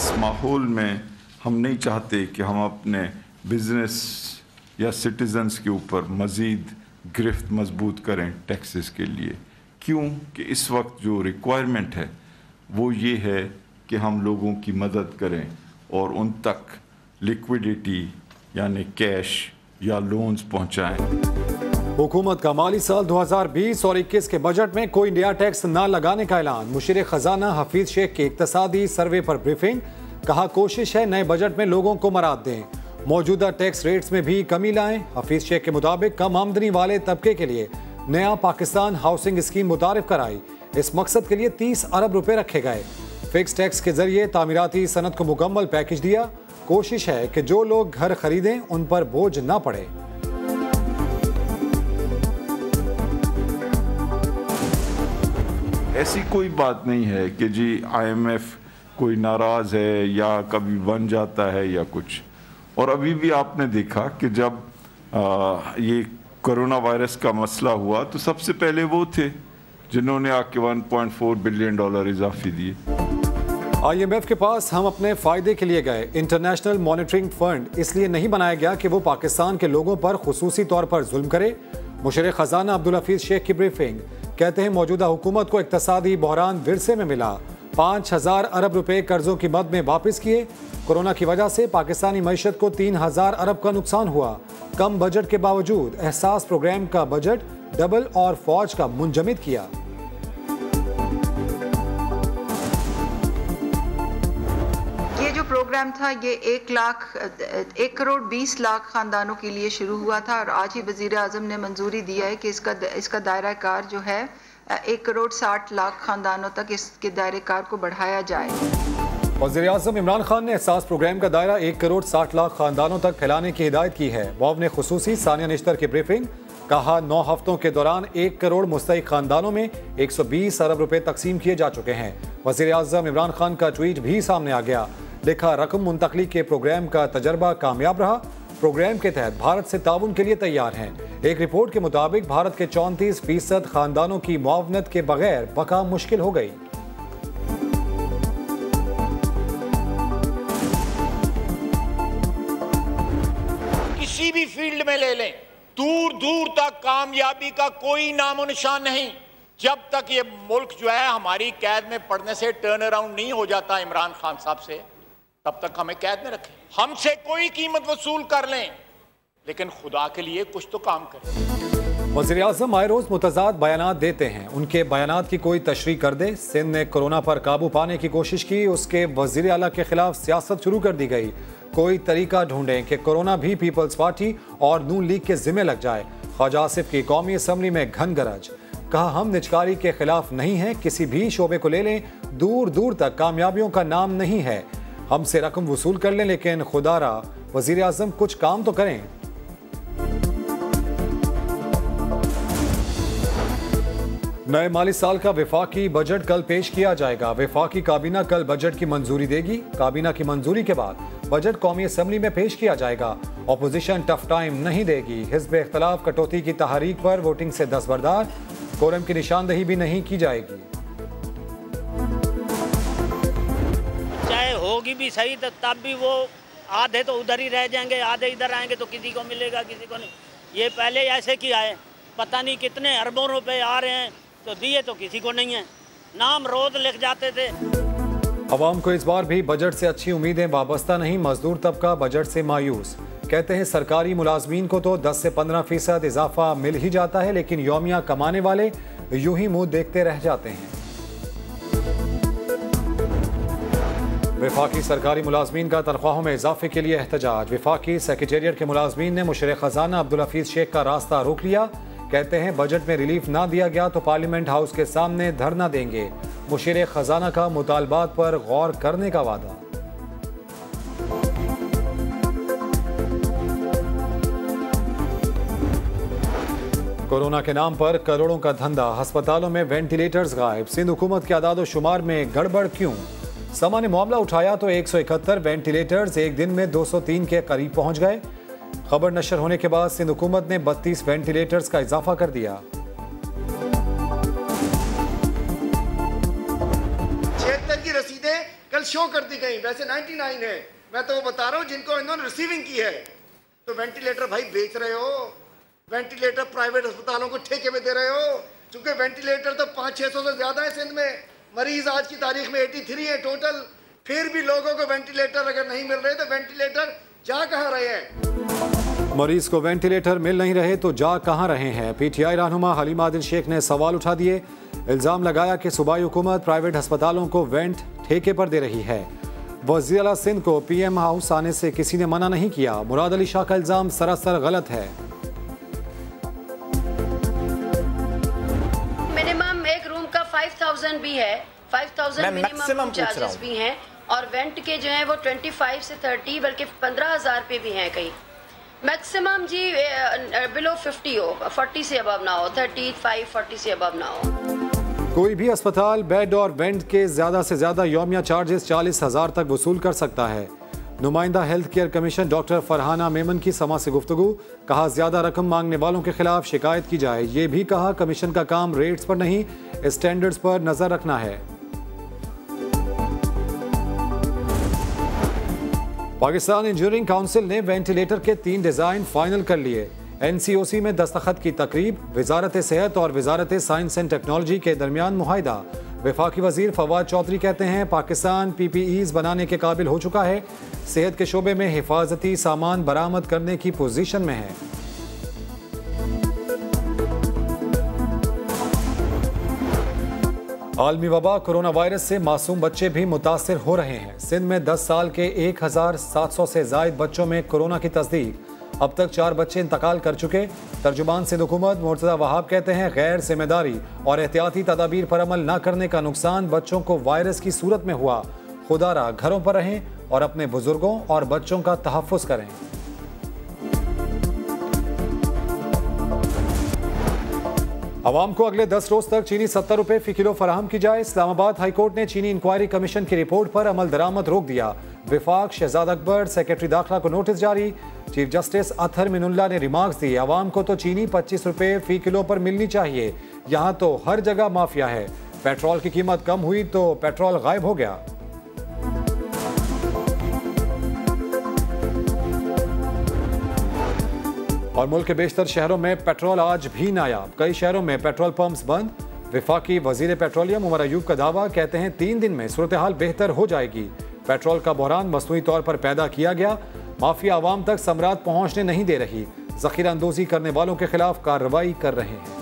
इस माहौल में हम नहीं चाहते कि हम अपने बिजनेस या सिटीजन्स के ऊपर मज़ीद गिरफ्त मजबूत करें टैक्सेस के लिए। क्यों कि इस वक्त जो रिक्वायरमेंट है वो ये है कि हम लोगों की मदद करें और उन तक लिक्विडिटी यानी कैश या लोन्स पहुंचाएं। हुकूमत का माली साल 2020 और 21 के बजट में कोई नया टैक्स ना लगाने का ऐलान। मुशीर खजाना हफीज शेख की इक्तसादी सर्वे पर ब्रीफिंग। कहा कोशिश है नए बजट में लोगों को मराद दें, मौजूदा टैक्स रेट्स में भी कमी लाएं। हफीज शेख के मुताबिक कम आमदनी वाले तबके के लिए नया पाकिस्तान हाउसिंग स्कीम मुतारिफ कराई। इस मकसद के लिए 30 अरब रुपए रखे गए। फिक्स टैक्स के जरिए तामीराती सनत को मुकम्मल पैकेज दिया। कोशिश है कि जो लोग घर खरीदें उन पर बोझ ना पड़े। ऐसी कोई बात नहीं है कि जी IMF कोई नाराज़ है या कभी बन जाता है या कुछ। और अभी भी आपने देखा कि जब ये कोरोना वायरस का मसला हुआ तो सबसे पहले वो थे जिन्होंने आके $1.4 बिलियन इजाफी दिए। IMF के पास हम अपने फायदे के लिए गए। इंटरनेशनल मॉनिटरिंग फंड इसलिए नहीं बनाया गया कि वो पाकिस्तान के लोगों पर खुसूसी तौर पर जुल्म करे। मुशीर खजाना अब्दुल हफीज शेख की ब्रीफिंग। कहते हैं मौजूदा हुकूमत को इक्तसादी बहरान विरसे में मिला। 5000 अरब रुपए कर्जों की मद में वापस किए। कोरोना की वजह से पाकिस्तानी मईशत को 3000 अरब का नुकसान हुआ। कम बजट के बावजूद एहसास प्रोग्राम का बजट डबल और फौज का मुंजमद किया। प्रोग्राम था ये 1 करोड़ 20 लाख खानदानों के लिए शुरू हुआ था और आज ही वजीर आजम ने मंजूरी दिया है कि इसका दायरा कार जो है 1 करोड़ 60 लाख खानदानों तक इसके दायरे कार को बढ़ाया जाए। वजीर आजम इमरान खान ने एहसास प्रोग्राम का दायरा 1 करोड़ 60 लाख खानदानों तक फैलाने की हिदायत की है। मुआवने खुसूसी सानिया निश्तर की ब्रीफिंग। कहा 9 हफ्तों के दौरान 1 करोड़ मुस्तहिक खानदानों में 120 अरब रुपए तकसीम किए जा चुके हैं। वजीर आजम इमरान खान का ट्वीट भी सामने आ गया। लिखा रकम मुंतकली के प्रोग्राम का तजर्बा कामयाब रहा। प्रोग्राम के तहत भारत से ताउन के लिए तैयार हैं। एक रिपोर्ट के मुताबिक भारत के 34% खानदानों की मुआवनत के बगैर बका मुश्किल हो गई। किसी भी फील्ड में ले लें, दूर दूर तक कामयाबी का कोई नामो निशान नहीं। जब तक ये मुल्क जो है हमारी कैद में पड़ने से टर्न अराउंड नहीं हो जाता इमरान खान साहब से, तब तक हमें कैद में रखें। हमसे कोई कीमत वसूल कर लें, लेकिन खुदा के लिए कुछ तो काम करें। वज़ीर आज़म आए रोज मुतज़ाद बयानात देते हैं, उनके बयानात की कोई तशरीह कर दे। सिंध ने कोरोना पर काबू पाने की कोशिश की, उसके वज़ीर आला के खिलाफ सियासत शुरू कर दी गई। कोई तरीका ढूंढें कि कोरोना भी पीपल्स पार्टी और नून लीग के जिम्मे लग जाए। ख्वाजा आसिफ की कौमी असम्बली में घन गरज। कहा हम निजकारी के खिलाफ नहीं हैं, किसी भी शोबे को ले लें, दूर दूर तक कामयाबियों का नाम नहीं है। हमसे रकम वसूल कर लें, लेकिन खुदारा वजीर आजम कुछ काम तो करें। नए माली साल का वफाकी बजट कल पेश किया जाएगा। वफाकी काबीना कल बजट की मंजूरी देगी। काबीना की मंजूरी के बाद बजट कौमी असम्बली में पेश किया जाएगा। अपोजिशन टफ टाइम नहीं देगी। हिज़्ब इख्तलाफ कटौती की तहरीक पर वोटिंग से दस्तबरदार। कोरम की निशानदही भी नहीं की जाएगी। चाहे होगी भी सही तो तब भी वो आधे तो उधर ही रह जाएंगे, आधे इधर आएंगे तो किसी को मिलेगा किसी को नहीं। ये पहले ऐसे किया है, पता नहीं कितने अरबों रुपए आ रहे हैं तो दिए तो किसी को नहीं है। नाम रोज लिख जाते थे। अवाम को इस बार भी बजट से अच्छी उम्मीदें वाबस्ता नहीं। मजदूर तबका बजट से मायूस। कहते हैं सरकारी मुलाजमीन को तो 10 से 15% इजाफा मिल ही जाता है, लेकिन यौमिया कमाने वाले यूं ही मुंह देखते रह जाते हैं। वफाकी सरकारी मुलाजमीन का तनख्वाहों में इजाफे के लिए एहतजाज। वफाकी सेक्रेटेरिएट के मुलाजमीन ने मुशीर खजाना अब्दुल हफीज शेख का रास्ता रोक लिया। कहते हैं बजट में रिलीफ ना दिया गया तो पार्लियामेंट हाउस के सामने धरना देंगे। मुशीर खजाना का मुतालबात पर गौर करने का वादा। कोरोना के नाम पर करोड़ों का धंधा। अस्पतालों में वेंटिलेटर्स गायब। सिंध हुकूमत के आदाद शुमार में गड़बड़ क्यों? समा ने मामला उठाया तो 171 वेंटिलेटर्स एक दिन में 203 के करीब पहुंच गए। खबर नशर होने के बाद सिंध हुकूमत ने 32 वेंटिलेटर्स का इजाफा कर दिया। 76 की रसीदें कल शो कर दी गई, वैसे 99 है। मैं तो वो बता रहा हूँ जिनको इन्होंने रिसीविंग की है। तो वेंटिलेटर भाई बेच रहे हो, वेंटिलेटर प्राइवेट अस्पतालों को ठेके में दे रहे हो, क्योंकि वेंटिलेटर तो 500-600 से ज़्यादा है सिंध में। मरीज आज की तारीख में 83 है टोटल। फिर भी लोगों को वेंटिलेटर अगर नहीं मिल रहे तो वेंटिलेटर जा कहाँ रहे हैं? मरीज को वेंटिलेटर मिल नहीं रहे तो जा कहां रहे हैं? पीटीआई रहनुमा हलीमा आदिल शेख ने सवाल उठा दिए। इल्जाम लगाया कि सूबाई हुकूमत प्राइवेट अस्पतालों को वेंट ठेके पर दे रही है। वज़ीर आला सिंध को पीएम हाउस आने से किसी ने मना नहीं किया। मुराद अली शाह का इल्जाम सरासर गलत है। मिनिमम एक रूम का 5000 भी है, 5000 मिनिमम चार्जेस भी हैं, और वेंट के जो हैं वो 25 से 30 बल्कि 15,000 पे भी हैं कहीं। मैक्सिमम जी बिलो 50 हो, 40 से अबव ना हो, 35, 40 से अबव ना हो। कोई भी अस्पताल बेड और वेंट के ज्यादा से ज्यादा यौमिया चार्जेस 40,000 तक वसूल कर सकता है। नुमाइंदा health care commission doctor Farhana Memon की समा से गुफ्तगू। कहा ज्यादा रकम मांगने वालों के खिलाफ शिकायत की जाए। ये भी कहा कमीशन का काम रेट्स पर नहीं स्टैंडर्ड्स पर नजर रखना है। पाकिस्तान इंजीनियरिंग काउंसिल ने वेंटिलेटर के 3 डिजाइन फाइनल कर लिए। एनसीओसी में दस्तखत की तकरीब। वजारत सेहत और वजारत साइंस एंड टेक्नोलॉजी के दरमियान मुआहिदा। वफाकी वजीर फवाद चौधरी कहते हैं पाकिस्तान PPEs बनाने के काबिल हो चुका है। सेहत के शोबे में हिफाजती सामान बरामद करने की पोजीशन में है। आलमी वबा कोरोना वायरस से मासूम बच्चे भी मुतासिर हो रहे हैं। सिंध में 10 साल के 1700 से जायद बच्चों में कोरोना की तस्दीक। अब तक 4 बच्चे इंतकाल कर चुके। तर्जुमान सिंध हुकूमत मुर्तज़ा वहाब कहते हैं गैर जिम्मेदारी और एहतियाती तदाबीर पर अमल न करने का नुकसान बच्चों को वायरस की सूरत में हुआ। खुदारा घरों पर रहें और अपने बुजुर्गों और बच्चों का तहफ़्फ़ुज़ करें। अवाम को अगले 10 रोज तक चीनी 70 रुपए फी किलो फराहम की जाए। इस्लामाबाद हाईकोर्ट ने चीनी इंक्वायरी कमीशन की रिपोर्ट पर अमल दरामद रोक दिया। विफाक शहजाद अकबर सेक्रेटरी दाखिला को नोटिस जारी। चीफ जस्टिस अतहर मिनुल्लाह ने रिमार्क्स दिए। अवाम को तो चीनी 25 रुपए फी किलो पर मिलनी चाहिए, यहाँ तो हर जगह माफिया है। पेट्रोल की कीमत कम हुई तो पेट्रोल गायब हो गया। और मुल्क के बेशतर शहरों में पेट्रोल आज भी नायाब। कई शहरों में पेट्रोल पंप्स बंद। विफाकी वजीर पेट्रोलियम उमर अयूब का दावा। कहते हैं 3 दिन में सूरत हाल बेहतर हो जाएगी। पेट्रोल का बहरान मसनूई तौर पर पैदा किया गया। माफिया आवाम तक समरात पहुंचने नहीं दे रही। जखीरा अंदोजी करने वालों के खिलाफ कार्रवाई कर रहे हैं।